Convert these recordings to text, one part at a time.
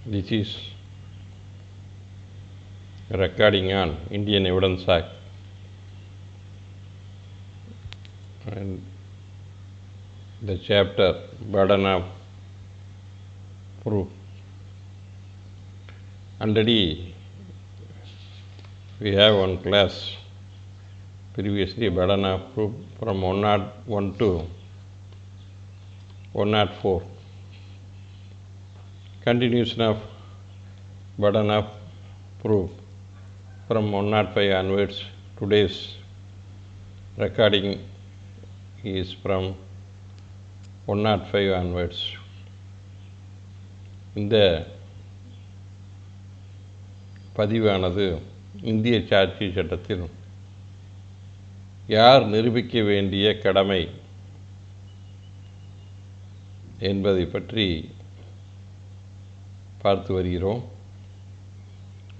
This is recording on Indian Evidence Act and the chapter Burden of Proof. Already we have one class previously, Burden of Proof from 101 to 104. Continuation of Burden of Proof from 105 onwards. Today's recording is from 105 onwards. இந்த பதிவானது இந்திய சாட்சி சட்டத்தில் யார் நிரூபிக்க வேண்டிய கடமை என்பதை பற்றி பார்த்து வருகிறோம்.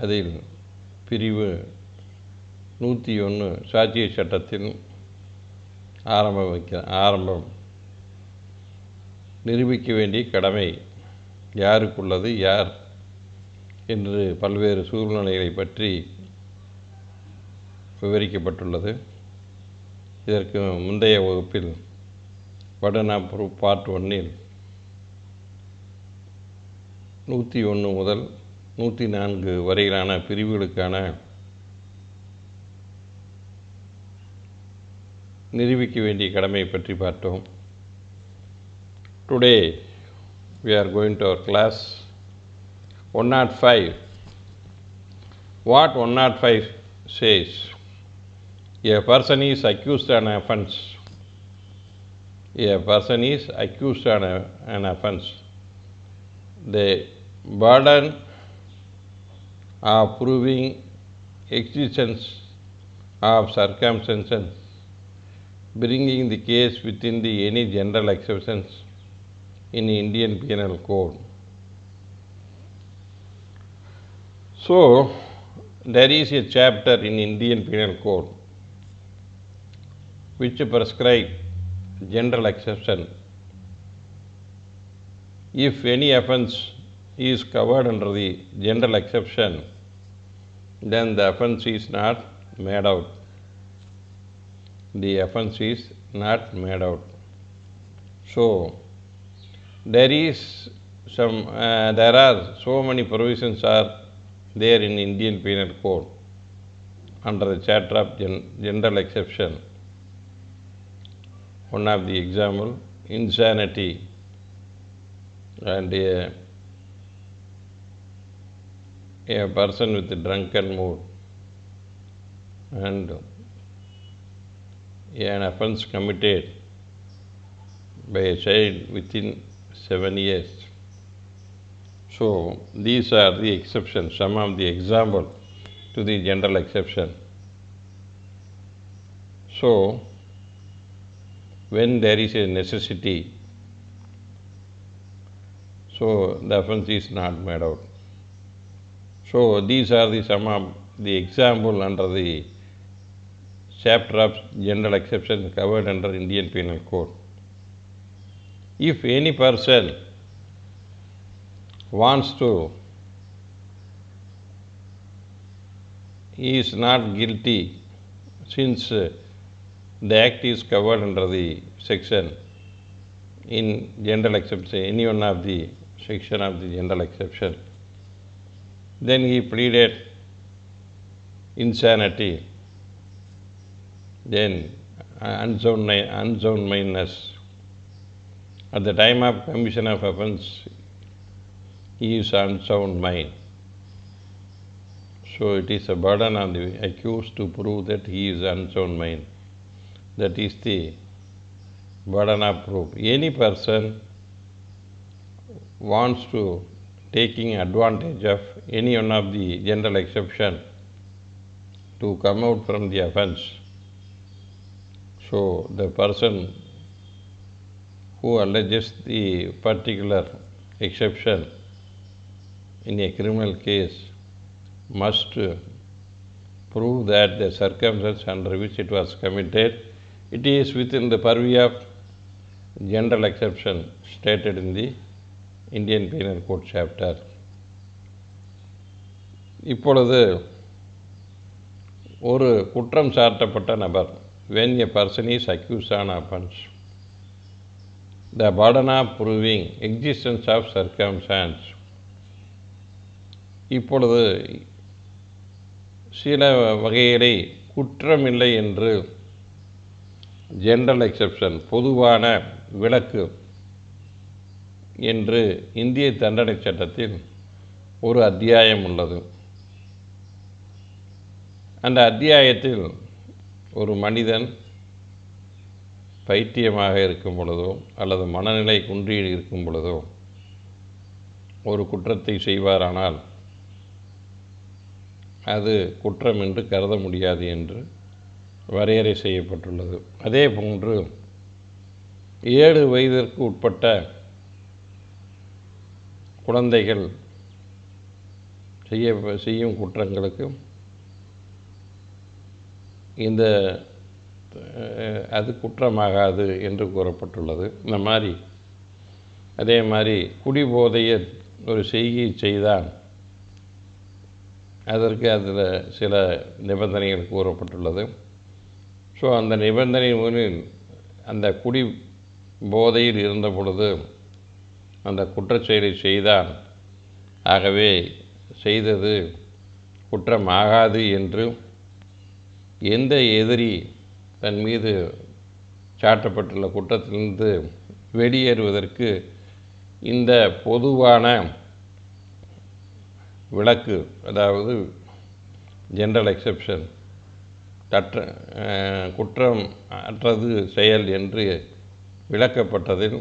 அதில் பிரிவு 101 சாட்சிய சட்டத்தில் ஆரம்பம் நிரூபிக்க வேண்டிய கடமை யாருக்குள்ளது, யார் என்று பல்வேறு சூழ்நிலைகளை பற்றி விவரிக்கப்பட்டுள்ளது. இதற்கு முந்தைய வகுப்பில் Burden of Proof பார்ட் 1இல் 101 முதல் 104 வரையிலான பிரிவுகளுக்கான நிரூபிக்க வேண்டிய கடமை பற்றி பார்த்தோம். Today we are going to our class 105. What 105 says? A person is accused of an offense. A person is accused of an offense. The burden of proving existence of circumstances bringing the case within the any general exceptions in Indian Penal Code. So, there is a chapter in Indian Penal Code which prescribe general exception. If any offense is covered under the general exception, then the offense is not made out. The offense is not made out. So, there are so many provisions are there in Indian Penal Code under the chapter of general exception. One of the example, insanity and a person with a drunken mood and an offense committed by a child within 7 years. So, these are the exceptions, some of the example to the general exception. So, when there is a necessity, so the offense is not made out. So, these are the some of the example under the chapter of general exception covered under Indian Penal Code. If any person wants to, he is not guilty since the act is covered under the section in general exception, any one of the section of the general exception, then he pleaded insanity, then unsound mindedness. At the time of commission of offense, he is unsound mind. So it is a burden on the accused to prove that he is unsound mind. That is the burden of proof. Any person wants to taking advantage of any one of the general exception to come out from the offense. So the person who alleges the particular exception in a criminal case must prove that the circumstances under which it was committed, it is within the purview of general exception stated in the Indian Penal Code chapter. இப்பொழுது ஒரு குற்றம் சாட்டப்பட்ட நபர், when a person is accused on offense, the burden of proving existence of circumstance. இப்பொழுது சில வகைகளை குற்றமில்லை என்று general exception, பொதுவான விலக்கு என்று இந்திய தண்டனை சட்டத்தில் ஒரு அத்தியாயம் உள்ளது. அந்த அத்தியாயத்தில் ஒரு மனிதன் பைத்தியமாக இருக்கும் பொழுதோ அல்லது மனநிலை குன்றி இருக்கும் பொழுதோ ஒரு குற்றத்தை செய்வாரானால் அது குற்றம் என்று கருத முடியாது என்று வரையறை செய்யப்பட்டுள்ளது. அதே போன்று 7 வயதிற்கு உட்பட்ட குழந்தைகள் செய்யும் குற்றங்களுக்கு அது குற்றமாகாது என்று கூறப்பட்டுள்ளது. இந்த மாதிரி அதே மாதிரி குடிபோதையில் ஒரு செய்கை செய்தால் அதற்கு அதில் சில நிபந்தனைகள் கூறப்பட்டுள்ளது. ஸோ அந்த நிபந்தனை மூலில் அந்த குடி போதையில் இருந்த பொழுது அந்த குற்றச்செயலை செய்தான், ஆகவே செய்தது குற்றமாகாது என்று எந்த எதிரி தன் மீது சாட்டப்பட்டுள்ள குற்றத்திலிருந்து வெளியேறுவதற்கு இந்த பொதுவான விலக்கு, அதாவது ஜெனரல் எக்ஸெப்ஷன், குற்றம் அற்றது செயல் என்று விளக்கப்பட்டதில்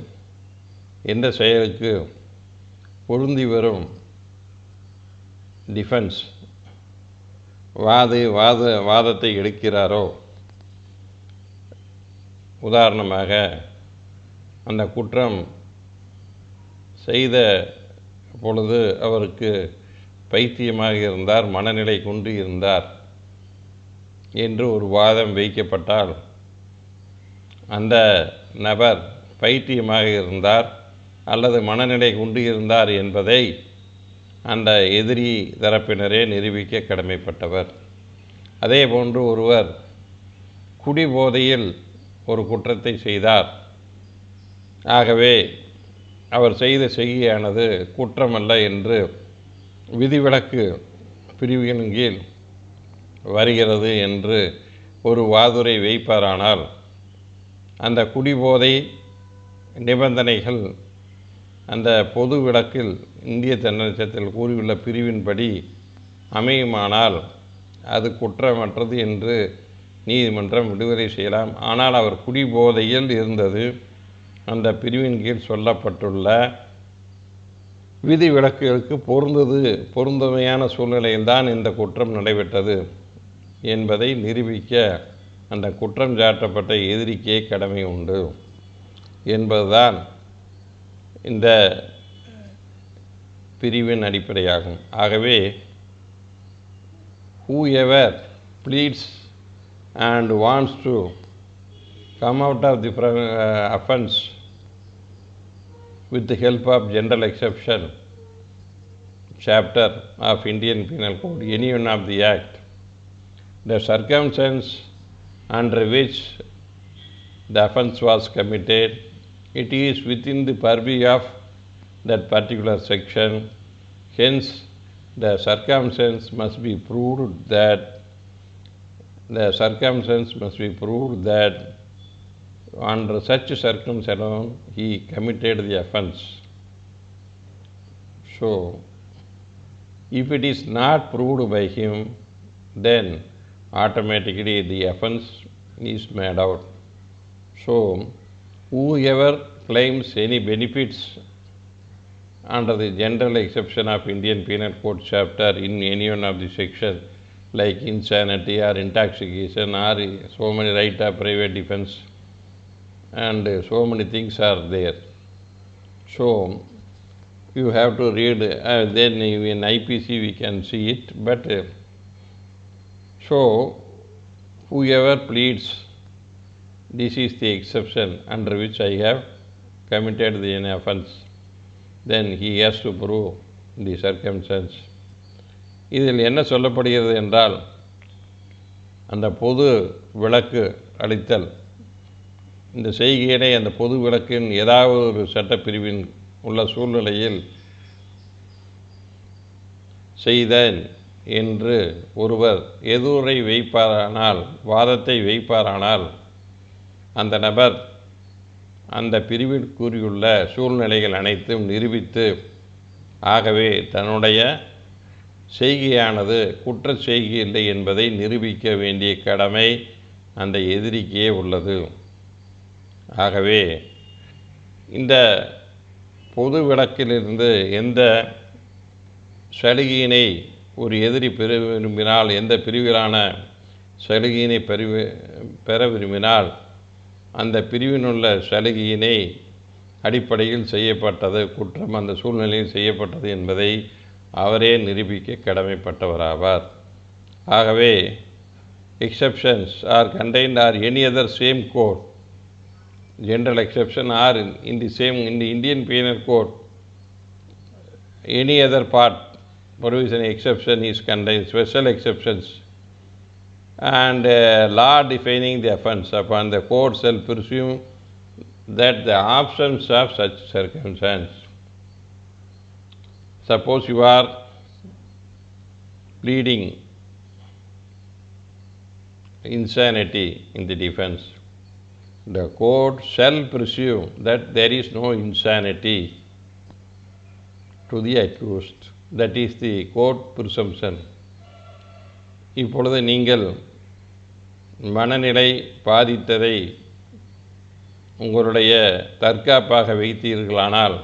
எந்த செயலுக்கு பொருந்தி வரும் டிஃபென்ஸ் வாதத்தை எடுக்கிறாரோ, உதாரணமாக அந்த குற்றம் செய்த பொழுது அவருக்கு பைத்தியமாக இருந்தார், மனநிலை குன்றி இருந்தார் என்று ஒரு வாதம் வைக்கப்பட்டால், அந்த நபர் பைத்தியமாக இருந்தார் அல்லது மனநிலை குன்றி இருந்தார் என்பதை அந்த எதிரி தரப்பினரே நிரூபிக்க கடமைப்பட்டவர். அதே போன்று ஒருவர் குடிபோதையில் ஒரு குற்றத்தை செய்தார், ஆகவே அவர் செய்த செய்கையானது குற்றமல்ல என்று விதிவிலக்கு பிரிவுகளின் கீழ் வருகிறது என்று ஒரு வாதுரை வைப்பாரானால், அந்த குடிபோதை நிபந்தனைகள் அந்த பொது விலக்கில் இந்திய தண்டனை சட்டத்தில் கூறியுள்ள பிரிவின்படி அமையுமானால் அது குற்றமற்றது என்று நீதிமன்றம் விடுதலை செய்யலாம். ஆனால் அவர் குடிபோதையில் இருந்தது அந்த பிரிவின் கீழ் சொல்லப்பட்டுள்ள விதிவிலக்குகளுக்கு பொருந்தமையான சூழ்நிலையில்தான் இந்த குற்றம் நடைபெற்றது என்பதை நிரூபிக்க அந்த குற்றம் சாட்டப்பட்ட எதிரிக்கே கடமை உண்டு என்பதுதான் இந்த பிரிவின் அடிப்படையாகும். ஆகவே whoever pleads and wants to come out of the offense with the help of general exception chapter of Indian Penal Code, any one of the act, the circumstance under which the offense was committed, it is within the purview of that particular section. Hence, the circumstance must be proved that under such circumstances alone he committed the offense. So, if it is not proved by him, then automatically the offense is made out. So, whoever claims any benefits under the general exception of Indian Penal Code chapter in any one of the sections, like insanity or intoxication or so many right of private defense and so many things are there. So you have to read, then in IPC we can see it, but so whoever pleads, this is the exception under which I have committed the offense, then he has to prove the circumstance. இதில் என்ன சொல்லப்படுகிறது என்றால், அந்த பொது விலக்கு அளித்தல், இந்த செய்கையினை அந்த பொது விலக்கின் ஏதாவது ஒரு சட்டப்பிரிவின் உள்ள சூழ்நிலையில் செய்தேன் என்று ஒருவர் எதிரை வைப்பாரானால், வாதத்தை வைப்பாரானால், அந்த நபர் அந்த பிரிவில் கூறியுள்ள சூழ்நிலைகள் அனைத்தும் நிரூபித்து, ஆகவே தன்னுடைய செய்கையானது குற்ற செய்கை இல்லை என்பதை நிரூபிக்க வேண்டிய கடமை அந்த எதிரிக்கே உள்ளது. ஆகவே இந்த பொது விலக்கிலிருந்து எந்த சலுகையினை ஒரு எதிரி பெற விரும்பினால், எந்த பிரிவிலான சலுகையினை பெற விரும்பினால், அந்த பிரிவினுள்ள சலுகையினை அடிப்படையில் செய்யப்பட்டது குற்றம், அந்த சூழ்நிலையில் செய்யப்பட்டது என்பதை அவரே நிரூபிக்க கடமைப்பட்டவராவார். ஆகவே exceptions are contained are any other same code, general exception are in the Indian Penal Code, any other part provision exception is contained, special exceptions, and law defining the offence upon the court shall presume that the absence of such circumstance. Suppose you are pleading insanity in the defense, the court shall presume that there is no insanity to the accused. That is the court presumption. இப்பொழுது நீங்கள் மனநிலை பாதித்ததை உங்களுடைய தற்காப்பாக வைத்தீர்களானால்,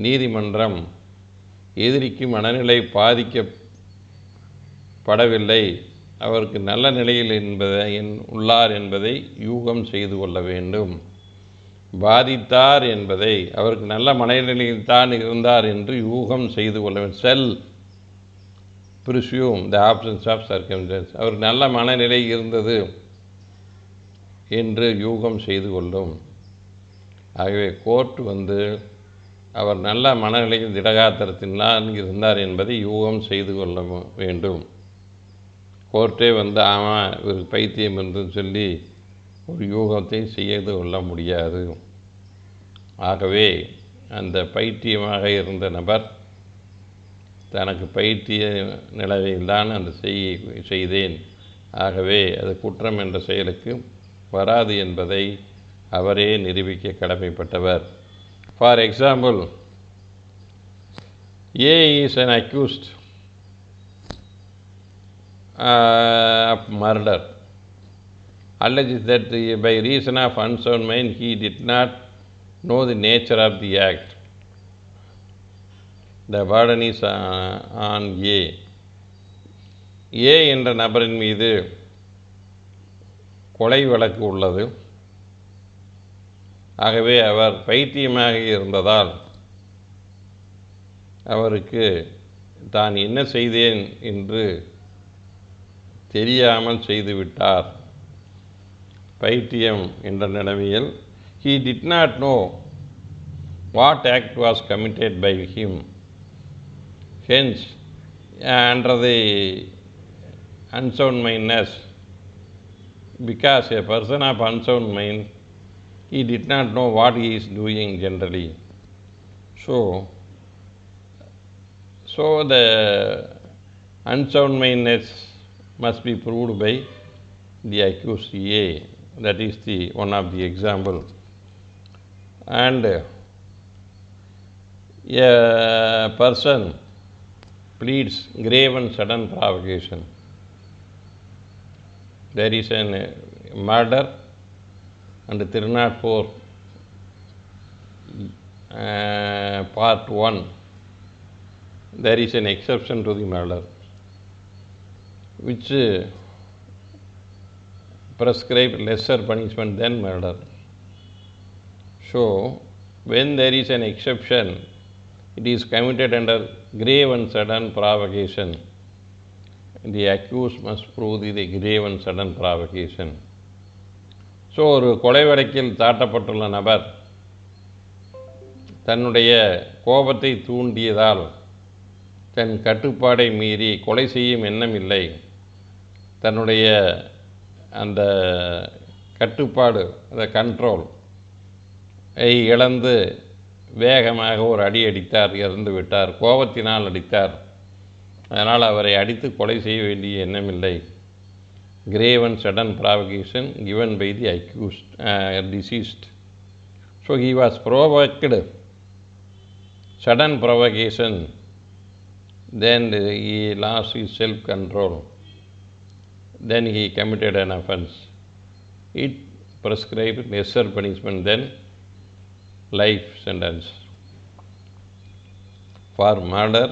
நீதிமன்றம் எதிரிக்கு மனநிலை பாதிக்கப்படவில்லை, அவருக்கு நல்ல நிலையில் உள்ளார் என்பதை யூகம் செய்து கொள்ள வேண்டும். பாதித்தார் என்பதை அவருக்கு நல்ல மனநிலையில் தான் இருந்தார் என்று யூகம் செய்து கொள்ள வேண்டும். செல் presume the absence of circumstance, அவருக்கு நல்ல மனநிலை இருந்தது என்று யூகம் செய்து கொள்ளும். ஆகவே கோர்ட் அவர் நல்ல மனநிலையில் திடகாத்திரத்தினால் இருந்தார் என்பதை யூகம் செய்து கொள்ள வேண்டும். கோர்ட்டே ஆமாம் இவருக்கு பைத்தியம் என்று சொல்லி ஒரு யூகத்தை செய்து கொள்ள முடியாது. ஆகவே அந்த பைத்தியமாக இருந்த நபர் தனக்கு பைத்திய நிலையில்தான் அந்த செய்தேன், ஆகவே அது குற்றம் என்ற செயலுக்கு வராது என்பதை அவரே நிரூபிக்க கடமைப்பட்டவர். For example, A is an accused of murder, alleges that by reason of unsound mind he did not know the nature of the act. The burden is on A. A என்ற நபரின் மீது கொலை வழக்கு உள்ளது. ஆகவே அவர் பைத்தியமாக இருந்ததால் அவருக்கு தான் என்ன செய்தேன் என்று தெரியாமல் செய்துவிட்டார். பைத்தியம் என்ற நிலைமையில் he did not know what act was committed by him. Hence, under the unsound mindness, because a person of unsound mind, he did not know what he is doing generally. So the unsound mindness must be proved by the accused A. That is the one of the example. And a person pleads grave and sudden provocation. There is a murder and 304 part 1. There is an exception to the murder which prescribe lesser punishment than murder. So when there is an exception, it is committed under grave and sudden provocation. The accused must prove the grave and sudden provocation. So ஒரு கொலை வழக்கில் சாட்டப்பட்டுள்ள நபர் தன்னுடைய கோபத்தை தூண்டியதால் தன் கட்டுப்பாடை மீறி கொலை செய்யும் எண்ணம் இல்லை. தன்னுடைய அந்த கட்டுப்பாடு, அந்த கண்ட்ரோல் இழந்து வேகமாக ஒரு அடி அடித்தார், இறந்து விட்டார். கோபத்தினால் அடித்தார். அதனால் அவரை அடித்து கொலை செய்ய வேண்டிய எண்ணமில்லை. grave and sudden provocation given by the accused, deceased. So he was provoked, sudden provocation, then he lost his self-control, then he committed an offense. It prescribed lesser punishment than life sentence. For murder,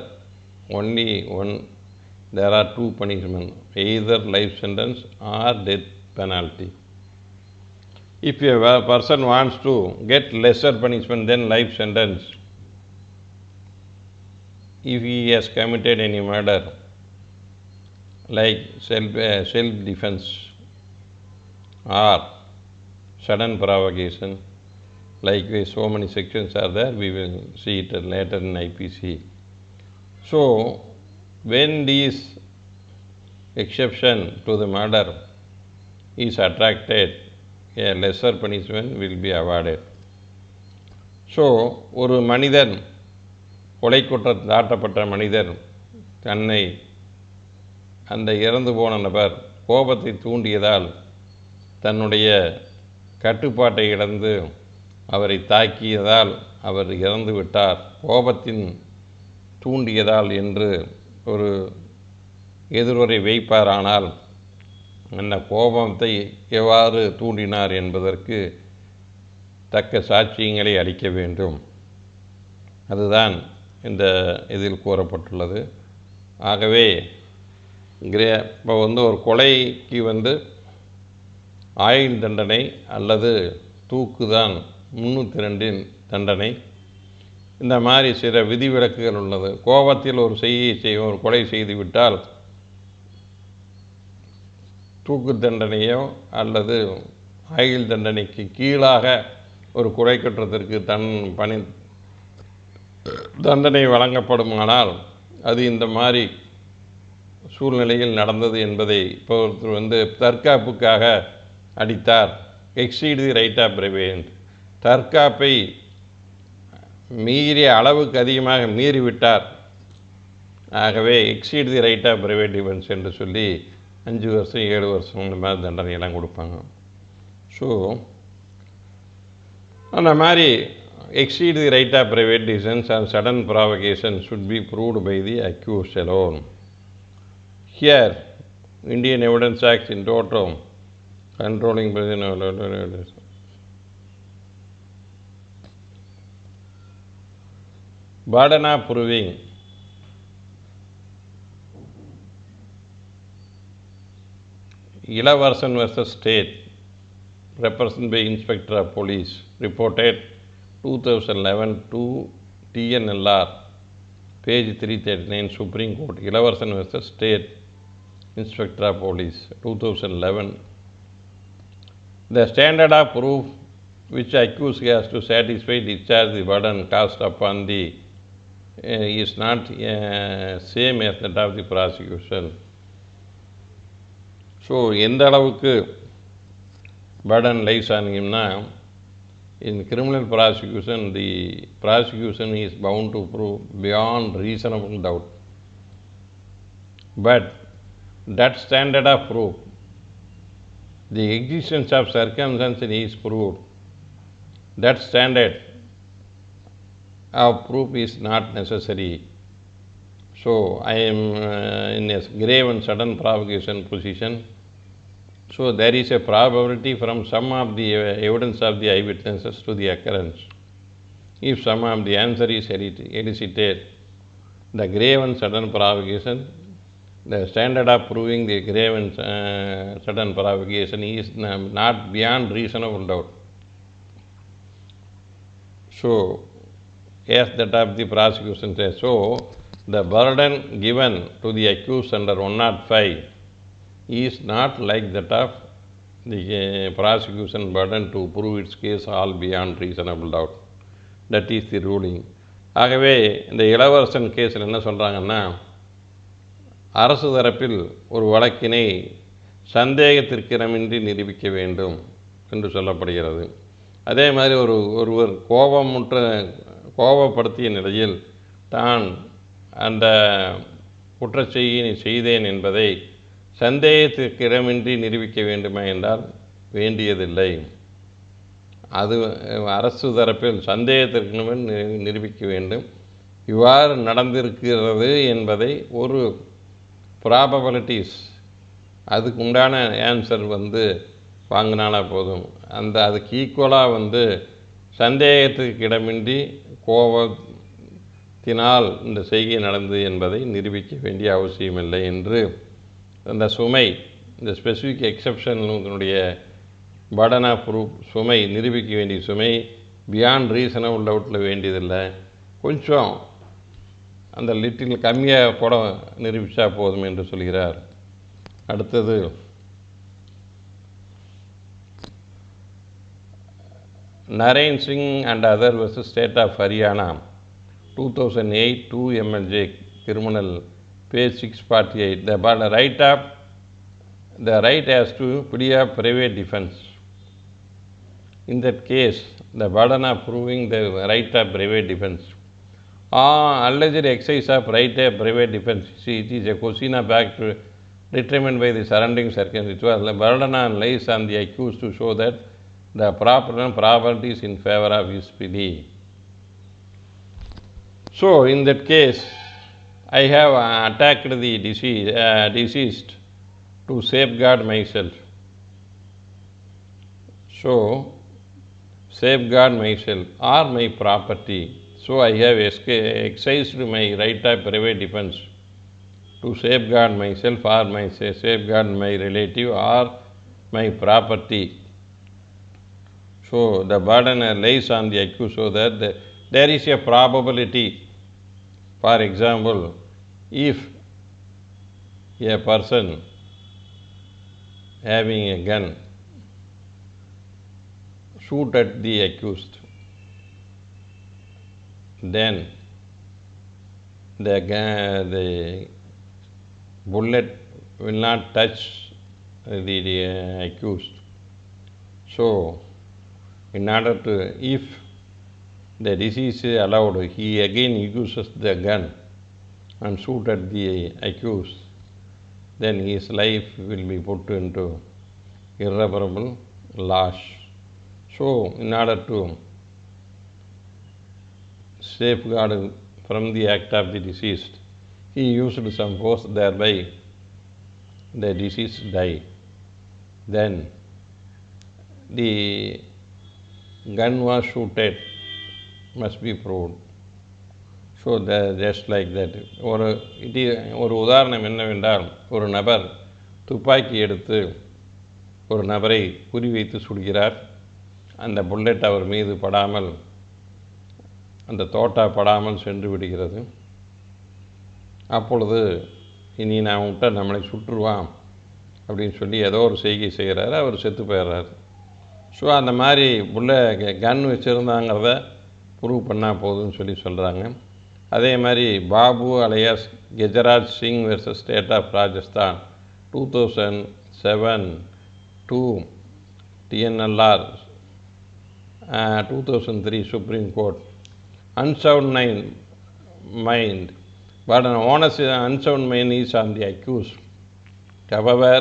only one, there are two punishments, either life sentence or death penalty. If a person wants to get lesser punishment than life sentence, if he has committed any murder like self-defense or sudden provocation, likewise so many sections are there, we will see it later in IPC. So when this exception to the murder is attracted, a lesser punishment will be awarded. So ஒரு மனிதன், கொலை குற்றம் சாட்டப்பட்ட மனிதர் தன்னை அந்த இறந்து போன நபர் கோபத்தை தூண்டியதால் தன்னுடைய கட்டுப்பாட்டை இழந்து அவரை தாக்கியதால் அவர் இறந்து விட்டார், கோபத்தின் தூண்டியதால் என்று ஒரு எதிர்வரை வைப்பாரானால் அந்த கோபத்தை எவ்வாறு தூண்டினார் என்பதற்கு தக்க சாட்சியங்களை அளிக்க வேண்டும். அதுதான் இந்த இதில் கூறப்பட்டுள்ளது. ஆகவே இப்போ ஒரு கொலைக்கு ஆயுள் தண்டனை அல்லது தூக்கு தான் 302 தண்டனை. இந்த மாதிரி சில விதிவிலக்குகள் உள்ளது. கோபத்தில் ஒரு கொலை செய்துவிட்டால் தூக்கு தண்டனையோ அல்லது ஆயுள் தண்டனைக்கு கீழாக ஒரு கொலை குற்றத்திற்கு தண்டனை வழங்கப்படுமானால் அது இந்த மாதிரி சூழ்நிலையில் நடந்தது என்பதை இப்போ ஒருத்தர் தற்காப்புக்காக அடித்தார், exceed the right of prevent, தற்காப்பை மீறிய அளவுக்கு அதிகமாக மீறிவிட்டார், ஆகவே exceed the right of private defence என்று சொல்லி 5 வருஷம் 7 வருஷம் இந்த மாதிரி தண்டனையெல்லாம் கொடுப்பாங்க. ஸோ அந்த மாதிரி exceed the right of private defense and sudden provocation should be proved by the accused alone. Here, Indian Evidence Act in toto, controlling burden of proving. Ilavarsan versus State, represented by Inspector of Police, reported 2011 to TNLR, page 339, Supreme Court. Ilavarsan versus State, Inspector of Police, 2011. The standard of proof which accused has to satisfy discharge the burden cast upon the is not same as that of the prosecution. So எந்த அளவுக்கு burden lies on him now? In criminal prosecution, the prosecution is bound to prove beyond reasonable doubt. But that standard of proof, the existence of circumstances is proved. That standard of proof is not necessary. So I am in a grave and sudden provocation position. So there is a probability from some of the evidence of the eyewitnesses to the occurrence. If some of the answer is elicited, the grave and sudden provocation, the standard of proving the grave and sudden provocation is not beyond reasonable doubt. So as that of the prosecution says, so the burden given to the accused under 105 is not like that of the prosecution burden to prove its case all beyond reasonable doubt. That is the ruling. ஆகவே இந்த இளவரசன் கேஸில் என்ன சொல்கிறாங்கன்னா, அரசு தரப்பில் ஒரு வழக்கினை சந்தேகத்திற்கிடமின்றி நிரூபிக்க வேண்டும் என்று சொல்லப்படுகிறது. அதே மாதிரி ஒருவர் கோபப்படுத்திய நிலையில் தான் அந்த குற்றச்செய்தியை செய்தேன் என்பதை சந்தேகத்திற்கிடமின்றி நிரூபிக்க வேண்டுமா என்றால் வேண்டியதில்லை. அது அரசு தரப்பில் சந்தேகத்திற்கு நிரூபிக்க வேண்டும். இவ்வாறு நடந்திருக்கிறது என்பதை ஒரு ப்ராபபிலிட்டிஸ் அதுக்கு உண்டான ஆன்சர் வாங்கினால போதும். அதுக்கு ஈக்குவலாக சந்தேகத்துக்கு இடமின்றி கோபத்தினால் இந்த செய்கை நடந்தது என்பதை நிரூபிக்க வேண்டிய அவசியமில்லை என்று அந்த சுமை, இந்த ஸ்பெசிஃபிக் எக்ஸப்ஷனுடைய பர்டன் ஆஃப் ப்ரூஃப் சுமை, நிரூபிக்க வேண்டிய சுமை பியாண்ட் ரீசனபிள் டவுட்டில் வேண்டியதில்லை. கொஞ்சம் அந்த லிட்டில் கம்மியாக நிரூபித்தா போதும் என்று சொல்கிறார். அடுத்தது Naren Singh and other versus state of Haryana 2008 2 MLJ criminal page 648. The right has to plea of private defense. In that case, the burden of proving the right of private defense alleged exercise of right of private defense, it is a question of fact determined by the surrounding circumstances. The burden lies on the accused to show that the probability is in favor of his plea. So in that case, I have attacked the deceased to safeguard myself. So safeguard myself or my property. So I have exercised my right of private defense to safeguard myself or safeguard my relative or my property. So the burden lies on the accused so that there is a probability. For example, if a person having a gun shoot at the accused, then the bullet will not touch the accused. So in order to, if the deceased is allowed, he again uses the gun and shoot at the accused, then his life will be put into irreparable loss. So in order to safeguard from the act of the deceased, he used some force, thereby the deceased die. Then the gun was shooted must be proved. So just like that. ஒரு உதாரணம் என்னவென்றால், ஒரு நபர் துப்பாக்கி எடுத்து ஒரு நபரை குறிவைத்து சுடுகிறார். அந்த புல்லட் அவர் மீது படாமல், அந்த தோட்டா படாமல் சென்று விடுகிறது. அப்பொழுது இனி நான் விட்ட நம்மளை சுட்டுருவான் அப்படின்னு சொல்லி ஏதோ ஒரு செய்கை செய்கிறாரு, அவர் செத்து போயிடுறாரு. ஸோ அந்த மாதிரி கன் வச்சுருந்தாங்கிறத ப்ரூவ் பண்ணால் போதுன்னு சொல்கிறாங்க. அதே மாதிரி Babu alias Gajraj Singh versus state of Rajasthan 2007 2 TNLR 2003 Supreme Court. Unsound mind, but an honest unsound mind is on the accused. However,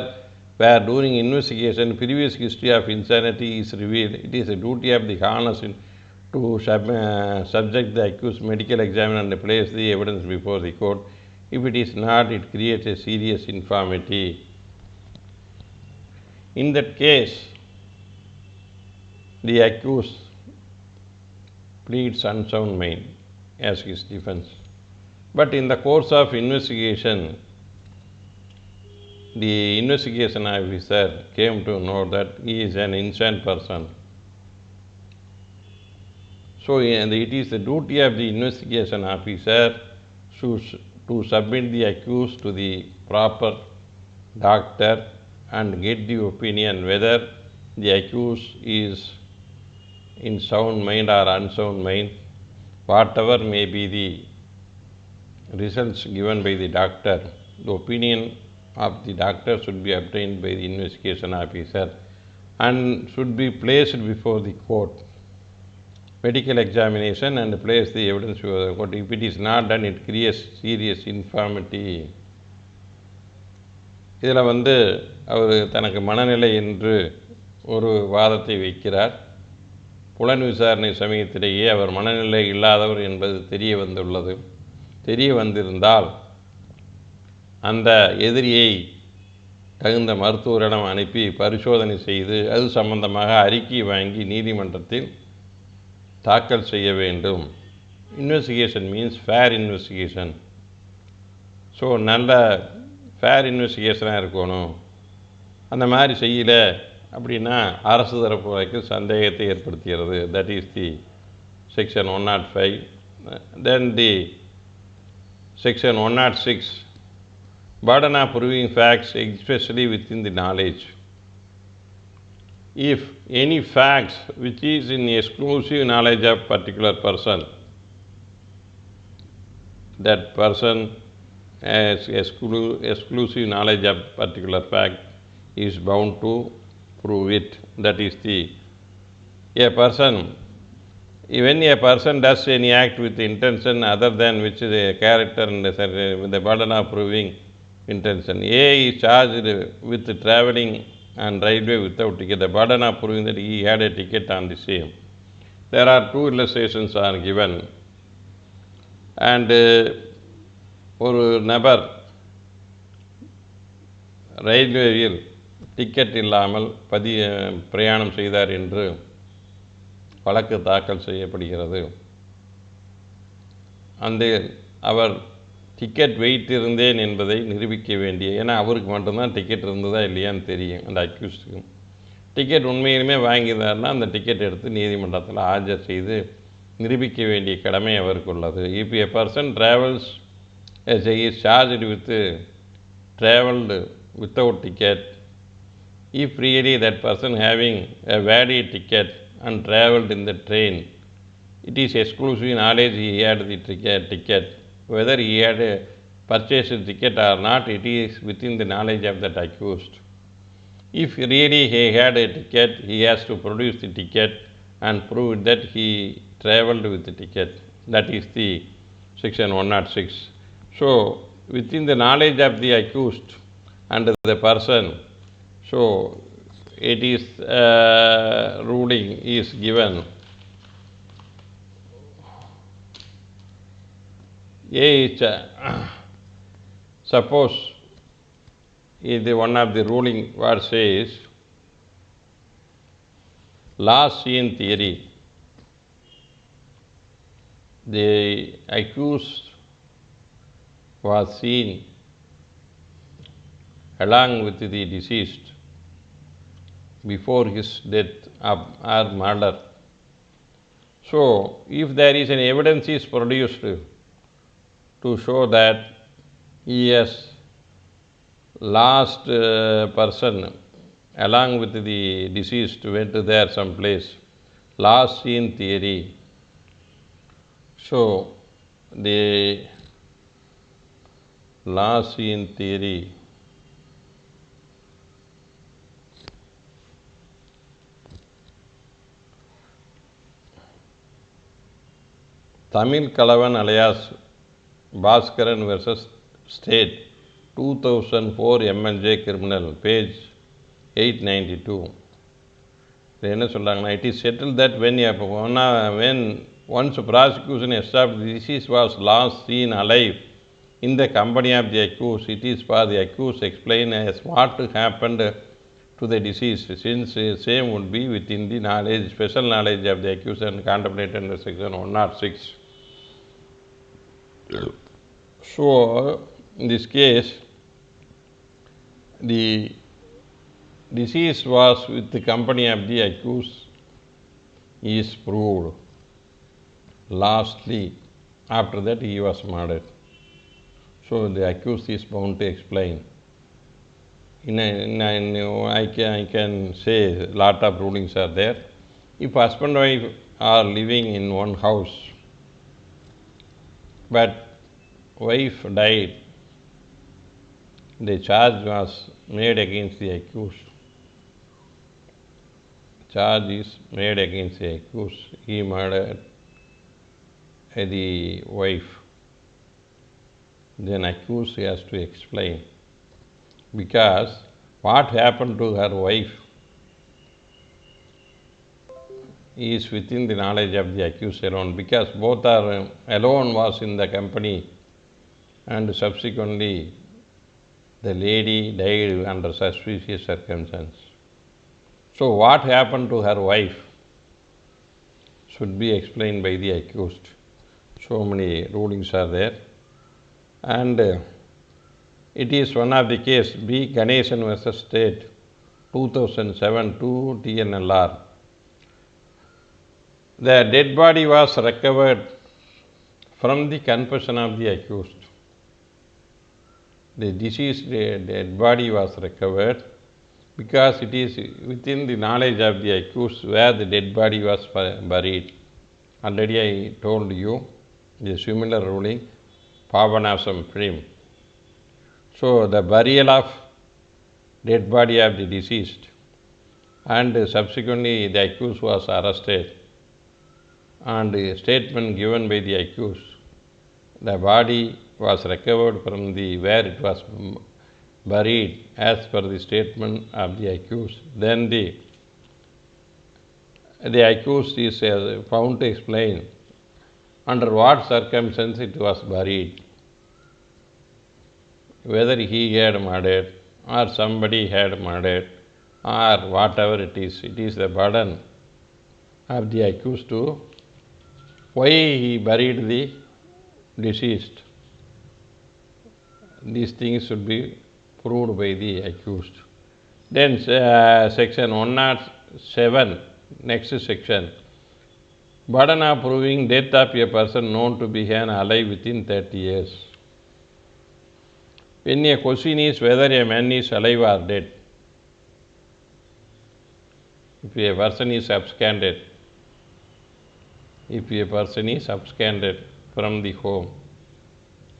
where during investigation previous history of insanity is revealed, it is a duty of the honest to subject the accused medical examiner and place the evidence before the court. If it is not, it creates a serious infirmity. In that case, the accused pleads unsound mind as his defense. But in the course of investigation, the investigation officer came to know that he is an insane person. So it is the duty of the investigation officer to submit the accused to the proper doctor and get the opinion whether the accused is in sound mind or unsound mind. whatever may be the results given by the doctor, the opinion of the doctor should be obtained by the investigation officer and should be placed before the court. Medical examination and place the evidence before the court. If it is not done, it creates serious infirmity. இதில் அவர் தனக்கு மனநிலை என்று ஒரு வாதத்தை வைக்கிறார். புலன் விசாரணை சமயத்திலேயே அவர் மனநிலை இல்லாதவர் என்பது தெரிய வந்திருந்தால் அந்த எதிரியை தகுந்த மருத்துவரிடம் அனுப்பி பரிசோதனை செய்து அது சம்பந்தமாக அறிக்கை வாங்கி நீதிமன்றத்தில் தாக்கல் செய்ய வேண்டும். Investigation means fair investigation. So நல்ல ஃபேர் இன்வெஸ்டிகேஷனாக இருக்கணும். அந்த மாதிரி செய்யலை அப்படின்னா அரசு தரப்பு வரைக்கும் சந்தேகத்தை ஏற்படுத்துகிறது. That is the section 105. Then the section 106, burden of proving facts especially within the knowledge. If any facts which is in exclusive knowledge of particular person, that person has exclusive knowledge of particular fact is bound to prove it. That is a person, when a person does any act with intention other than which is a character and with the burden of proving intention. A is charged with travelling and railway without ticket. The burden of proving that he had a ticket on the same. There are two illustrations are given. And ஒரு நபர் ரயில்வேயில் ticket இல்லாமல் பிரயாணம் செய்தார் என்று வழக்கு தாக்கல் செய்யப்படுகிறது. அவர் டிக்கெட் வைத்திருந்தேன் என்பதை நிரூபிக்க வேண்டிய, ஏன்னா அவருக்கு மட்டும்தான் டிக்கெட் இருந்ததா இல்லையான்னு தெரியும். அந்த அக்யூஸ்டுக்கு டிக்கெட் உண்மையிலுமே வாங்கியிருந்தாருன்னா அந்த டிக்கெட் எடுத்து நீதிமன்றத்தில் ஆஜர் செய்து நிரூபிக்க வேண்டிய கடமை அவருக்கு உள்ளது. If a person travels as he is charged with travelled without ticket, if really that person having a valid ticket and travelled in the train, it is exclusive knowledge he had the ticket. Whether he had purchased the ticket or not, it is within the knowledge of that accused. If really he had a ticket, he has to produce the ticket and prove that he travelled with the ticket. That is the section 106. So within the knowledge of the accused and the person, so it is ruling is given. Suppose is the one of the ruling what says last seen theory. The accused was seen along with the deceased before his death or murder. So if there is an evidence is produced to show that he has last person along with the deceased went to there some place, last seen theory. So the last seen theory Tamil Kalavan alias Bhaskaran versus State 2004 MLJ criminal, page 892. என்ன சொல்றாங்கன்னா, it is settled that when once prosecution established the deceased was last seen alive in the company of the accused, it is for the accused to explain as what happened to the deceased, since same would be within the knowledge, special knowledge of the accused and contemplated under section 106. So in this case, the deceased was with the company of the accused is proved. Lastly, after that he was murdered. So the accused is bound to explain. I can say lot of rulings are there. If husband and wife are living in one house but wife died. The charge was made against the accused. Charge is made against the accused. He murdered the wife. Then accused has to explain, because what happened to her wife is within the knowledge of the accused alone, because both are alone was in the company, and subsequently the lady died under suspicious circumstances. So what happened to her wife should be explained by the accused. So many rulings are there, and it is one of the case B. Ganesan versus State 2007 to TNLR. The dead body was recovered from the confession of the accused. The deceased dead body was recovered because it is within the knowledge of the accused where the dead body was buried. Already I told you the similar ruling, Pavanasam film. So the burial of dead body of the deceased, and subsequently the accused was arrested, and the statement given by the accused, the body was recovered from the where it was buried as per the statement of the accused. Then the accused is found to explain under what circumstances it was buried, whether he had murdered or somebody had murdered or whatever it is the burden of the accused to why he buried the deceased. These things should be proved by the accused. Then section 107, next section, burden of proving death of a person known to be alive within 30 years. When a question is whether a man is alive or dead, if a person is absconded, from the home,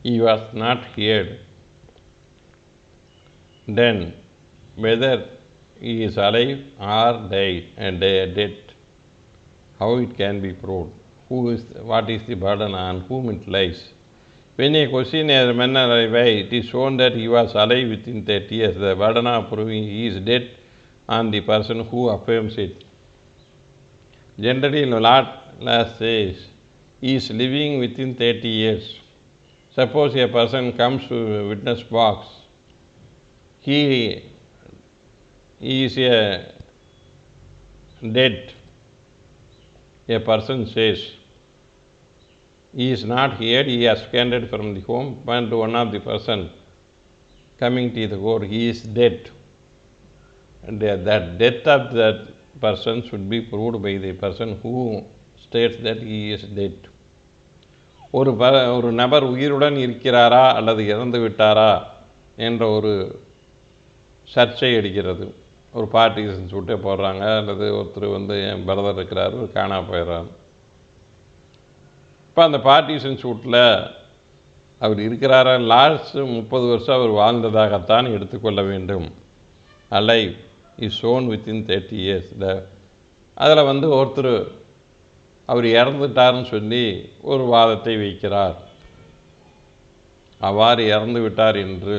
he was not heard, then whether he is alive or died and dead, how it can be proved? What is the burden on whom it lies? When a question is man alive, it is shown that he was alive within 30 years. The burden of proving he is dead on the person who affirms it. Generally, law says he is living within 30 years. Suppose a person comes to a witness box, he is dead. A person says he is not here, he has absconded from the home, and one of the person coming to the court, he is dead. And that death of that person should be proved by the person who states that he is dead. ஒரு நபர் உயிருடன் இருக்கிறாரா அல்லது இறந்து விட்டாரா என்ற ஒரு சர்ச்சை அடிக்கிறது. ஒரு பார்ட்டிஷன்ஸ் விட்டே போடுறாங்க, அல்லது ஒருத்தர் என் பிரதர் இருக்கிறார், ஒரு காணா போயிடுறாரு. இப்போ அந்த பார்ட்டிஷன்ஸ் வீட்டில் அவர் இருக்கிறாரா, லாஸ்ட் 30 வருஷம் அவர் வாழ்ந்ததாகத்தான் எடுத்துக்கொள்ள வேண்டும். Alive is shown within 30 years. அதில் ஒருத்தர் அவர் இறந்துட்டார்னு சொல்லி ஒரு வாதத்தை வைக்கிறார். அவ்வாறு இறந்து விட்டார் என்று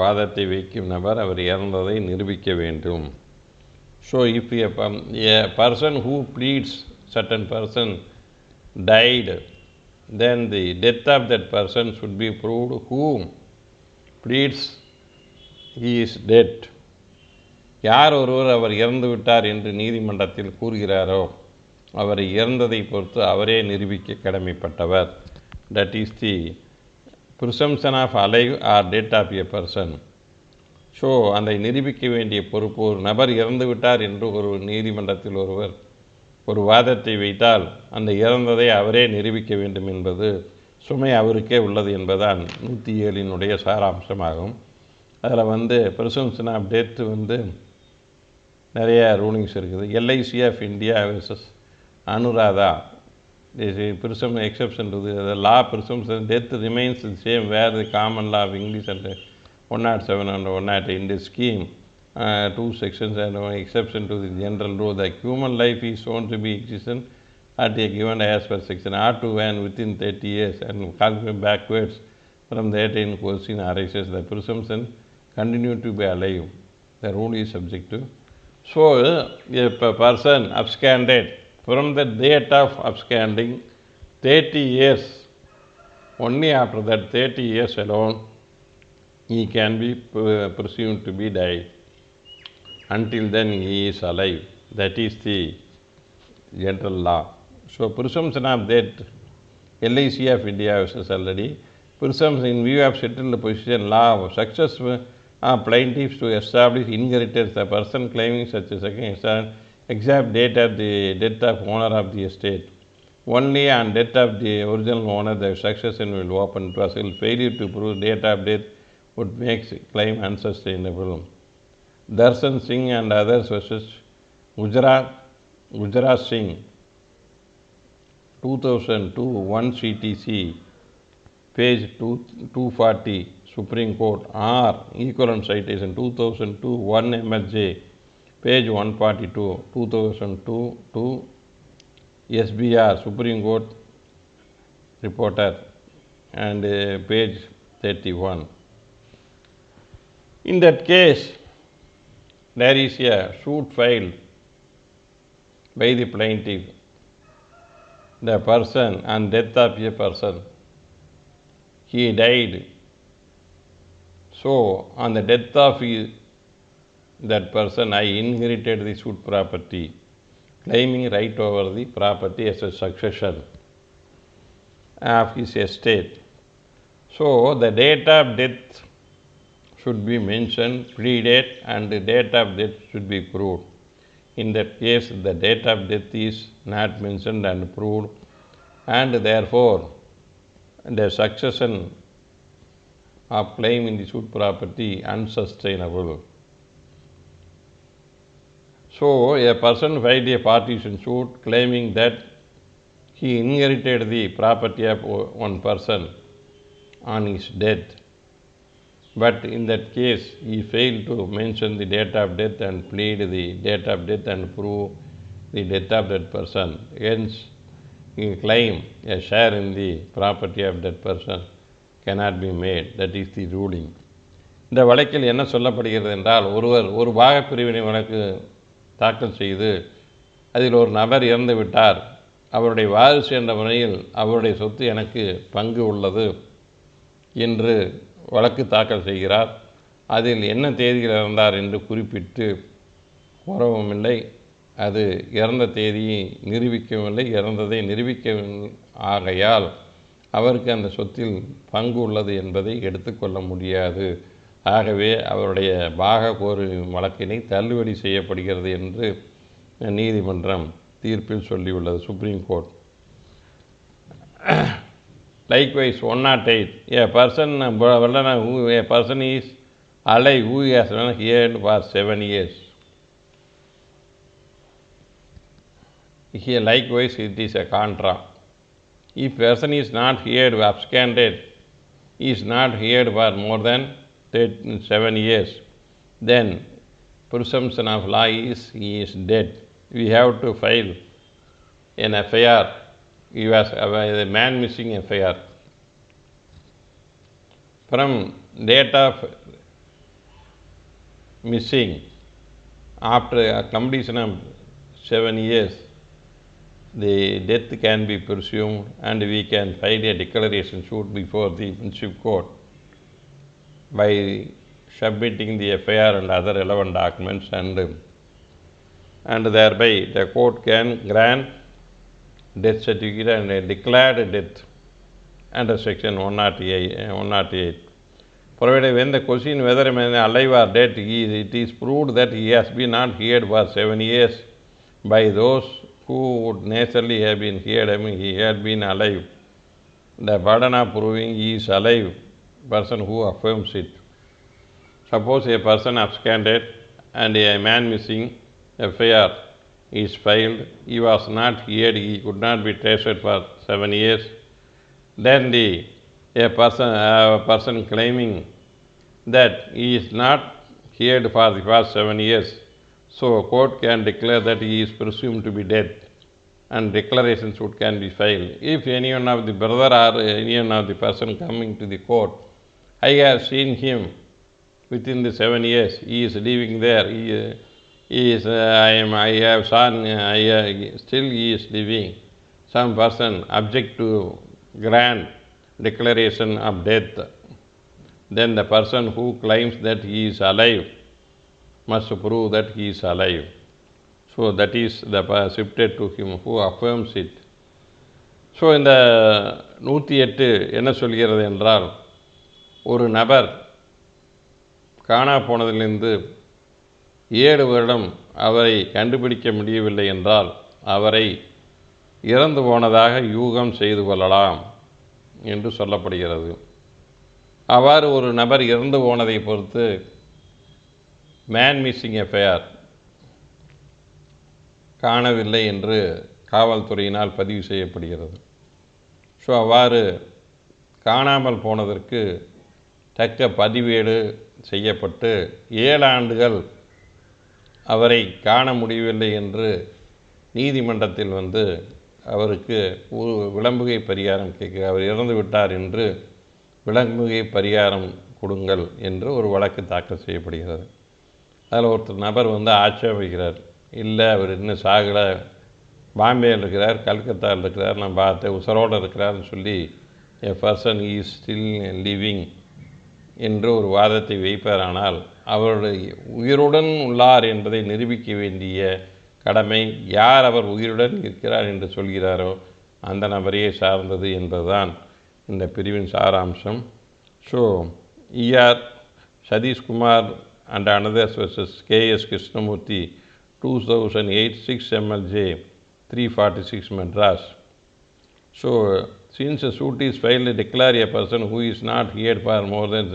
வாதத்தை வைக்கும் நபர் அவர் இறந்ததை நிரூபிக்க வேண்டும். So if a person who pleads certain person died, then the death of that person should be proved. Who pleads he is dead, யார் ஒருவர் அவர் இறந்து விட்டார் என்று நீதிமன்றத்தில் கூறுகிறாரோ அவரை இறந்ததை பொறுத்து அவரே நிரூபிக்க கடமைப்பட்டவர். That is the presumption of alive or dead of a person. So அதை நிரூபிக்க வேண்டிய பொறுப்பு, ஒரு நபர் இறந்து விட்டார் என்று ஒரு நீதிமன்றத்தில் ஒருவர் ஒரு வாதத்தை வைத்தால் அந்த இறந்ததை அவரே நிரூபிக்க வேண்டும் என்பது சுமை அவருக்கே உள்ளது என்பதான் 107 சாராம்சமாகும். அதில் ப்ரிசம்ஷன் ஆஃப் டெத் நிறைய ரூலிங்ஸ் இருக்குது. LIC of India versus Anuradha This presumption exception to the law presumption death remains the same where the common law of English and 107 and 108 in this scheme. Two sections and one exception to the general rule. The human life is shown to be existent at a given as per section R2 and within 30 years and calculate backwards from the 18 question arises. The presumption continue to be alive. The rule is subjective. So, if a person absconded from the date of absconding 30 years, only after that 30 years alone, he can be presumed to be died. Until then, he is alive. That is the general law. So, presumption of death, LIC of India uses already. Presumption in view of settled position law of success plaintiffs to establish inheritance. The person claiming such a second exact date of the death of owner of the estate. Only on death of the original owner the succession will open to us. Failure to prove date of death would make claim unsustainable. Darshan Singh and others versus Gujarat Singh, 2002, 1 CTC, page 240, Supreme Court, R, equivalent citation, 2002, 1 MLJ, page 142, 2002, 2 SBR, Supreme Court reporter, and page 31. In that case, there is a suit filed by the plaintiff. The person, on death of a person, he died. So, on the death of that person, I inherited the suit property, claiming right over the property as a succession of his estate. So, the date of death should be mentioned, predate, and the date of death should be proved. In that case, the date of death is not mentioned and proved, and therefore, the succession of claim in the suit property unsustainable. So, a person filed a partition suit claiming that he inherited the property of one person on his death, but in that case he failed to mention the date of death and plead the date of death and prove the death of that person. Hence, he claim a share in the property of that person cannot be made. That is the ruling. இந்த வழக்கில் என்ன சொல்லப்படுகிறது என்றால், ஒருவர் ஒரு பாகப்பிரிவினை வழக்கு தாக்கல் செய்து அதில் ஒரு நபர் இறந்து விட்டார், அவருடைய வாரிசு என்ற முறையில் அவருடைய சொத்து எனக்கு பங்கு உள்ளது என்று வழக்கு தாக்கல் செய்கிறார். அதில் என்ன தேதியில் இறந்தார் என்று குறிப்பிட்டு கூறவும் இல்லை, அது இறந்த தேதியை நிரூபிக்கவில்லை, இறந்ததை நிரூபிக்க ஆகையால் அவருக்கு அந்த சொத்தில் பங்கு உள்ளது என்பதை எடுத்துக்கொள்ள முடியாது. ஆகவே அவருடைய பாக கோரும் வழக்கினை தள்ளுபடி செய்யப்படுகிறது என்று நீதிமன்றம் தீர்ப்பில் சொல்லியுள்ளது, supreme court. Likewise, 108, a person is alive who has been heard for 7 years. Here likewise it is a contra. If person is not heard, absconded, is not heard for more than 7 years, then presumption of law is he is dead. We have to file an FIR. He was a man missing FIR. From date of missing, after a completion of 7 years, the death can be presumed and we can file a declaration suit before the Municipal Court by submitting the FIR and other relevant documents, and thereby the court can grant death certificate and a declared death under section 108. Provided when the question whether a man alive or dead, it is proved that he has been not heard for 7 years by those who would naturally have been heard, he had been alive. The burden of proving he is alive, person who affirms it. Suppose a person absconded and a man missing FIR is filed. He was not heard. He could not be traced for 7 years. Then a person claiming that he is not heard for the past 7 years, so a court can declare that he is presumed to be dead, and declarations can be filed. If any one of the brother or any one of the person coming to the court, I have seen him within the 7 years, he is living there, he is, I have seen, still he is living. Some person object to grant declaration of death, then the person who claims that he is alive must prove that he is alive. So that is shifted to him who affirms it. So இந்த 108 என்ன சொல்கிறது என்றால், ஒரு நபர் காணா போனதிலிருந்து 7 வருடம் அவரை கண்டுபிடிக்க முடியவில்லை என்றால் அவரை இறந்து போனதாக யூகம் செய்து கொள்ளலாம் என்று சொல்லப்படுகிறது. அவ்வாறு ஒரு நபர் இறந்து போனதை பொறுத்து மேன் மிஸ்ஸிங் எஃப்ஐஆர், காணவில்லை என்று காவல்துறையினால் பதிவு செய்யப்படுகிறது. ஸோ அவ்வாறு காணாமல் போனதற்கு தக்க பதிவேடு செய்யப்பட்டு 7 ஆண்டுகள் அவரை காண முடியவில்லை என்று நீதிமன்றத்தில் அவருக்கு ஒரு விளம்புகை பரிகாரம் அவர் இறந்து விட்டார் என்று விளம்புகை பரிகாரம் கொடுங்கள் என்று ஒரு வழக்கு தாக்கல் செய்யப்படுகிறது. அதில் ஒருத்தர் நபர் ஆட்சேபிக்கிறார், இல்லை அவர் இன்னும் சாகலை, பாம்பேயில் இருக்கிறார், கல்கத்தாவில் இருக்கிறார், நான் பார்த்தேன் உசரோடு இருக்கிறார்னு சொல்லி a person is still living என்று ஒரு வாதத்தை வைப்பாரானால் அவருடைய உயிருடன் உள்ளார் என்பதை நிரூபிக்க வேண்டிய கடமை யார் அவர் உயிருடன் இருக்கிறார் என்று சொல்கிறாரோ அந்த நபரையே சார்ந்தது என்பதுதான் இந்த பிரிவின் சாராம்சம். So ER Satishkumar and another versus K.S. Krishnamurthy 2008 6 MLJ 346 Madras. So since a suit is filed, declare a person who is not here for more than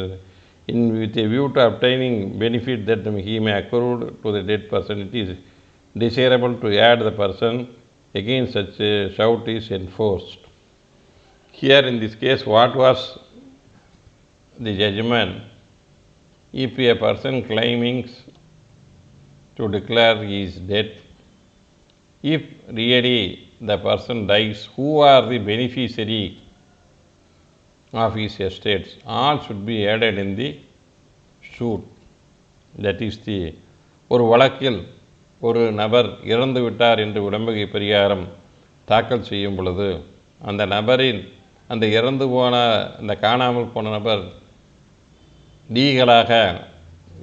with a view to obtaining benefit that he may accrue to the dead person, it is desirable to add the person against such a shout is enforced. Here in this case, what was the judgment? If a person claiming to declare he is dead, if really the person dies, who are the beneficiary of his estates? All should be added in the suit. That is the ஒரு வழக்கில் ஒரு நபர் இறந்து விட்டார் என்று விளம்புகை பரிகாரம் தாக்கல் செய்யும் பொழுது அந்த நபரின் அந்த இறந்து போன அந்த காணாமல் போன நபர் லீகலாக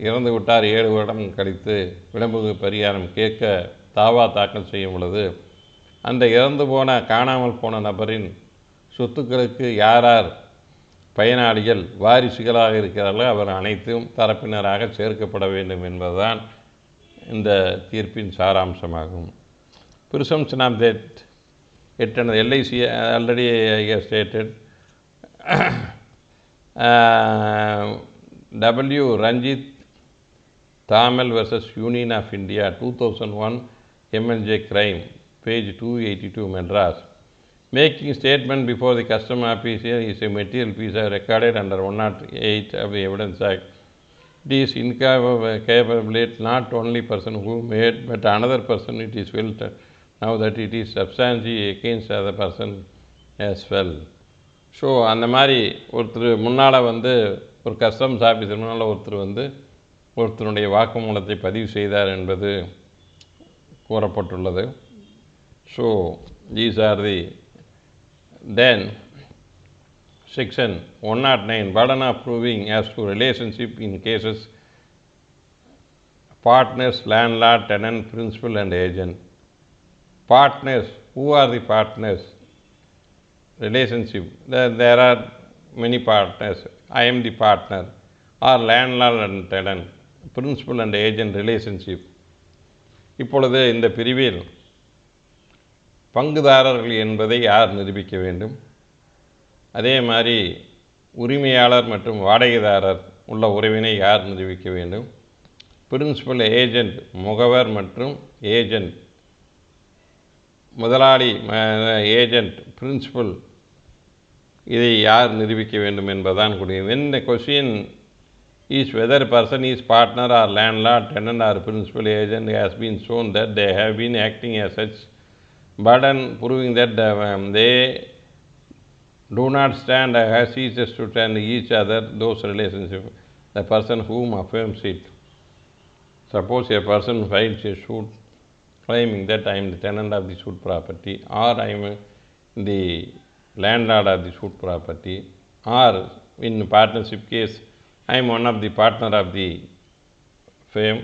இறந்து விட்டார் 7 வருடம் கழித்து விளம்புகை பரிகாரம் கேட்க தாவா தாக்கல் செய்யும் பொழுது அந்த இறந்து போன காணாமல் போன நபரின் சொத்துக்களுக்கு யார் யார் பயனாளிகள் வாரிசுகளாக இருக்கிறார்களோ அவர் அனைத்தும் தரப்பினராக சேர்க்கப்பட வேண்டும் என்பதுதான் இந்த தீர்ப்பின் சாராம்சமாகும். Presumption of death, it and LIC already I have stated. W. Ranjit Tamil versus Union of India 2001 MLJ crime, page 282 Madras. Making statement before the custom officer is a material piece recorded under 108 of the Evidence Act. It is incapable not only person who made but another person it is felt now that it is substantially against other person as well. So அந்த மாதிரி ஒருத்தர் முன்னால் ஒரு customs officer முன்னால் ஒருத்தர் ஒருத்தருடைய வாக்குமூலத்தை பதிவு செய்தார் என்பது கூறப்பட்டுள்ளது. So these are the then section 109 burden of proving as to relationship in cases partners, landlord, tenant, principal and agent. Partners, who are the partners? Relationship, there are many partners. I am the partner, or landlord and tenant, principal and agent relationship. இப்பொழுது இந்த பிரிவில் பங்குதாரர்கள் என்பதை யார் நிரூபிக்க வேண்டும், அதே மாதிரி உரிமையாளர் மற்றும் வாடகைதாரர் உள்ள உறவினை யார் நிரூபிக்க வேண்டும், பிரின்சிபல் ஏஜெண்ட் முகவர் மற்றும் ஏஜெண்ட் முதலாளி, ஏஜென்ட், பிரின்சிபல், இதை யார் நிரூபிக்க வேண்டும் என்பதுதான் கூடிய. when the question is whether a person is partner or landlord, tenant or principal agent, has been shown that they have been acting as such, burden proving that they do not stand as each to stand each other, those relationships, the person whom affirms it. Suppose a person files a suit claiming that I am the tenant of the suit property, or I am the landlord of the suit property, or in partnership case I am one of the partner of the firm,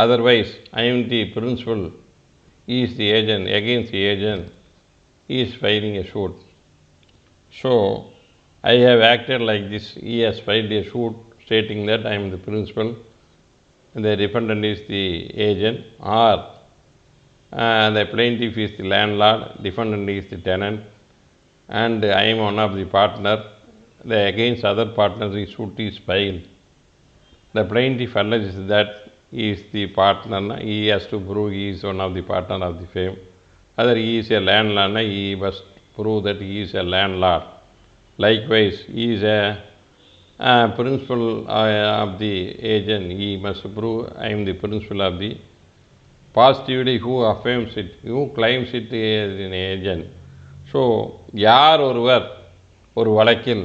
otherwise I am the principal, he is the agent, against the agent he is filing a suit. So I have acted like this, he has filed a suit stating that I am the principal, the defendant is the agent, or the plaintiff is the landlord, defendant is the tenant, and I am one of the partner. The against other partners the suit is filed. The plaintiff alleges that he is the partner, he has to prove he is one of the partner of the firm. Whether he is a landlord, he must prove that he is a landlord. Likewise, he is a principal of the agent, he must prove I am the principal of the. Positively who affirms it, who claims it as an agent. So யார் ஒருவர் ஒரு வழக்கில்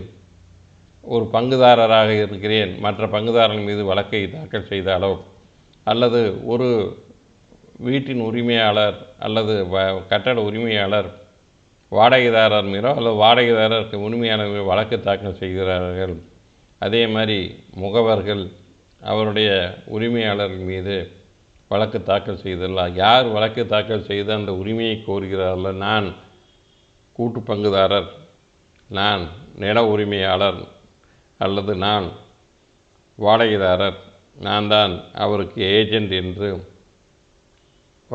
ஒரு பங்குதாரராக இருக்கிறேன், மற்ற பங்குதாரர்கள் மீது வழக்கை தாக்கல் செய்தாலோ, அல்லது ஒரு வீட்டின் உரிமையாளர் அல்லது கட்டட உரிமையாளர் வாடகைதாரர் மீதோ அல்லது வாடகைதாரருக்கு உரிமையாளர் மீது வழக்கு தாக்கல் செய்கிறார்கள், அதே மாதிரி முகவர்கள் அவருடைய உரிமையாளர்கள் மீது வழக்கு தாக்கல் செய்துள்ளார். யார் வழக்கு தாக்கல் செய்து அந்த உரிமையை கோருகிறார்கள், நான் கூட்டு பங்குதாரர், நான் நில உரிமையாளர் அல்லது நான் வாடகைதாரர், நான் தான் அவருக்கு ஏஜெண்ட் என்று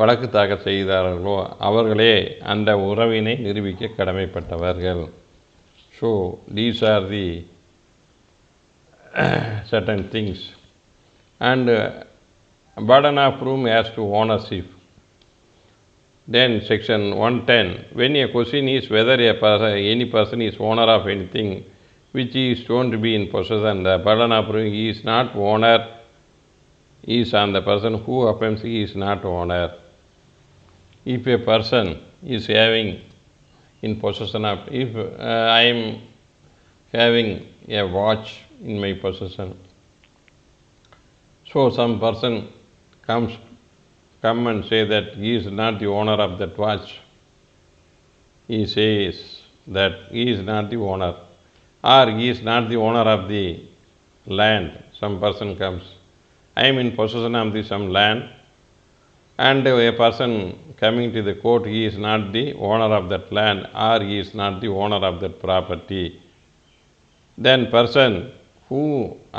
வழக்கு தாக்கல் செய்கிறார்களோ அவர்களே அந்த உறவினை நிரூபிக்க கடமைப்பட்டவர்கள். So these are the certain things. And burden of proof as to ownership. Then section 110, when a question is whether any person is owner of anything which he is shown to be in possession, the burden of proof he is not owner is on the person who affirms he is not owner. If a person is having in possession of, if I am having a watch in my possession, so some person come and say that he is not the owner of that watch. He says that he is not the owner, or he is not the owner of the land. Some person comes, I am in possession of some land, and a person coming to the court, he is not the owner of that land, or he is not the owner of that property. Then person who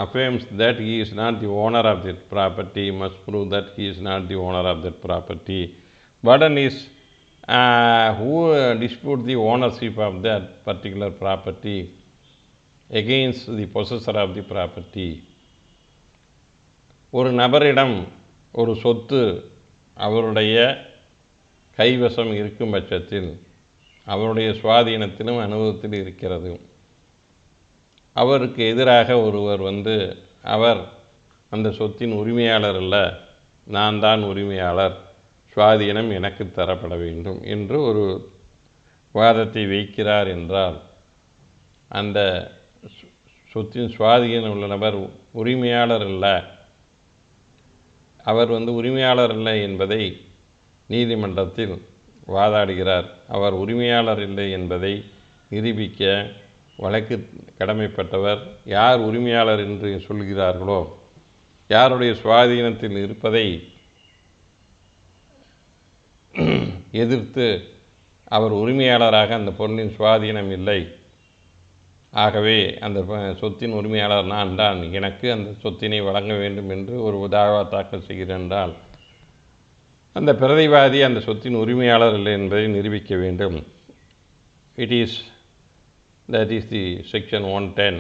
affirms that he is not the owner of that property must prove that he is not the owner of that property. Burden is who dispute the ownership of that particular property against the possessor of the property. ஒரு நபரிடம் ஒரு சொத்து அவருடைய கைவசம் இருக்கும் பட்சத்தில் அவருடைய சுவாதீனத்திலும் அனுபவத்தில் இருக்கிறது. அவருக்கு எதிராக ஒருவர் அவர் அந்த சொத்தின் உரிமையாளர் அல்ல, நான் தான் உரிமையாளர், சுவாதீனம் எனக்கு தரப்பட வேண்டும் என்று ஒரு வாதத்தை வைக்கிறார் என்றால், அந்த சொத்தின் சுவாதீனம் உள்ள நபர் உரிமையாளர் அல்ல, அவர் உரிமையாளர் இல்லை என்பதை நீதிமன்றத்தில் வாதாடுகிறார். அவர் உரிமையாளர் இல்லை என்பதை நிரூபிக்க வழக்கு கடமைப்பட்டவர் யார் உரிமையாளர் என்று சொல்கிறார்களோ, யாருடைய சுவாதீனத்தில் இருப்பதை எதிர்த்து அவர் உரிமையாளராக அந்த பொருளின் சுவாதீனம் இல்லை, ஆகவே அந்த சொத்தின் உரிமையாளர் நான் தான், எனக்கு அந்த சொத்தினை வழங்க வேண்டும் என்று ஒரு தாவா தாக்கல் செய்கிறால், அந்த பிரதிவாதி அந்த சொத்தின் உரிமையாளர் இல்லை என்பதை நிரூபிக்க வேண்டும். That is the section 110.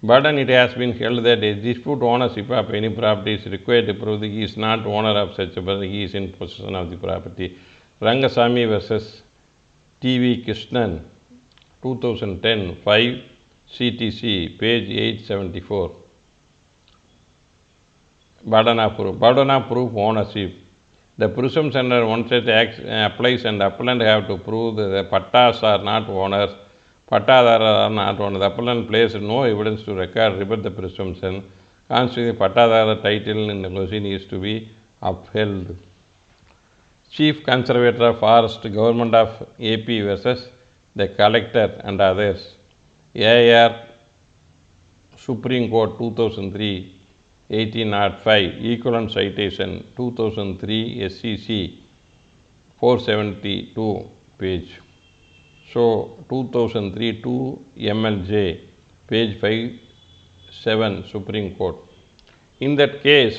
Burden, it has been held that a dispute ownership of any property is required to prove that he is not owner of such a person, he is in possession of the property. Rangasamy versus T.V. Krishnan, 2010, 5 CTC, page 874. Burden of proof ownership. The presumption under one set applies and the appellant have to prove that the pattas are not owners. Pattadara are not owners. The appellant placed no evidence to rebut the presumption. Consequently, Pattadara title in the question is to be upheld. Chief Conservator of Forest, Government of AP versus the Collector and others. AR Supreme Court 2003. 1805, equivalent citation 2003 SEC 472 page. So 2003 2 MLJ page 57 Supreme Court. In that case,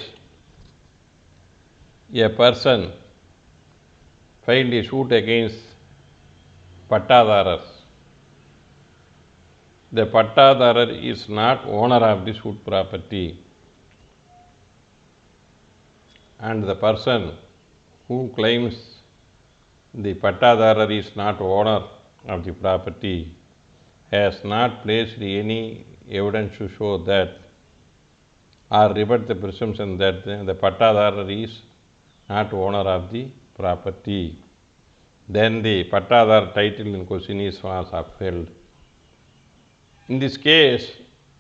a person filed a suit against Pattadarars. The Pattadarar is not owner of the suit property, and the person who claims the Pattadarar is not owner of the property has not placed any evidence to show that or rebut the presumption that the Pattadarar is not owner of the property. Then the Pattadarar title in question was upheld. In this case,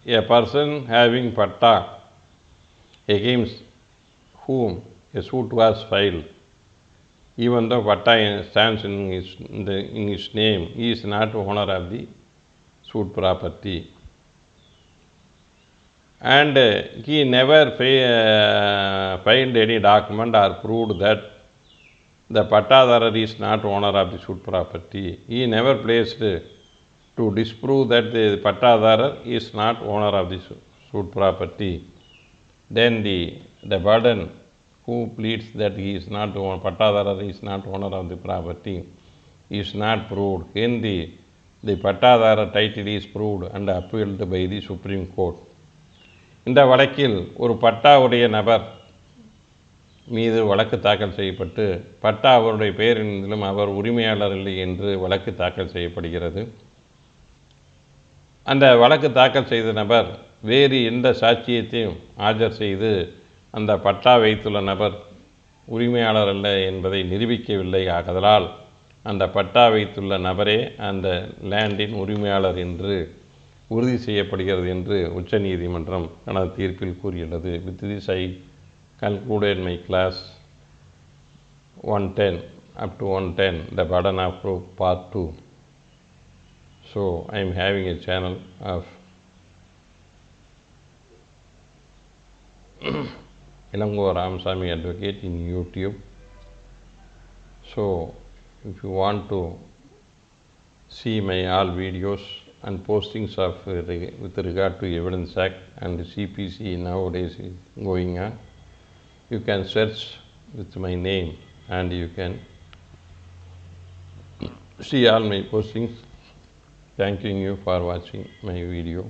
a person having patta against whom a suit was filed, even though patta stands in his name, he is not owner of the suit property. And he never filed any document or proved that the Pattadarar is not owner of the suit property. He never placed to disprove that the Pattadarar is not owner of the suit property. Then the burden who pleads that he is not owner, Pattadarar is not owner of the property, is not proved. When the Pattadarar title is proved and upheld by the Supreme Court. இந்த வழக்கில் ஒரு பட்டாவுடைய நபர் மீது வழக்கு தாக்கல் செய்யப்பட்டு பட்டா அவருடைய பெயரிலும் அவர் உரிமையாளர் இல்லை என்று வழக்கு தாக்கல் செய்யப்படுகிறது. அந்த வழக்கு தாக்கல் செய்த நபர் வேறு எந்த சாட்சியத்தையும் ஆஜர் செய்து அந்த பட்டா வைத்துள்ள நபர் உரிமையாளர் அல்ல என்பதை நிரூபிக்கவில்லை. ஆதலால் அந்த பட்டா வைத்துள்ள நபரே அந்த லேண்டின் உரிமையாளர் என்று உறுதி செய்யப்படுகிறது என்று உச்சநீதிமன்றம் தனது தீர்ப்பில் கூறியுள்ளது. With this I concluded my class 110 up to 110, the burden of proof part 2. So I am having a channel of Ilango Ramasamy Advocate in YouTube. So if you want to see my all videos and postings of with regard to Evidence Act and CPC nowadays is going on, you can search with my name and you can see all my postings. Thanking you for watching my video.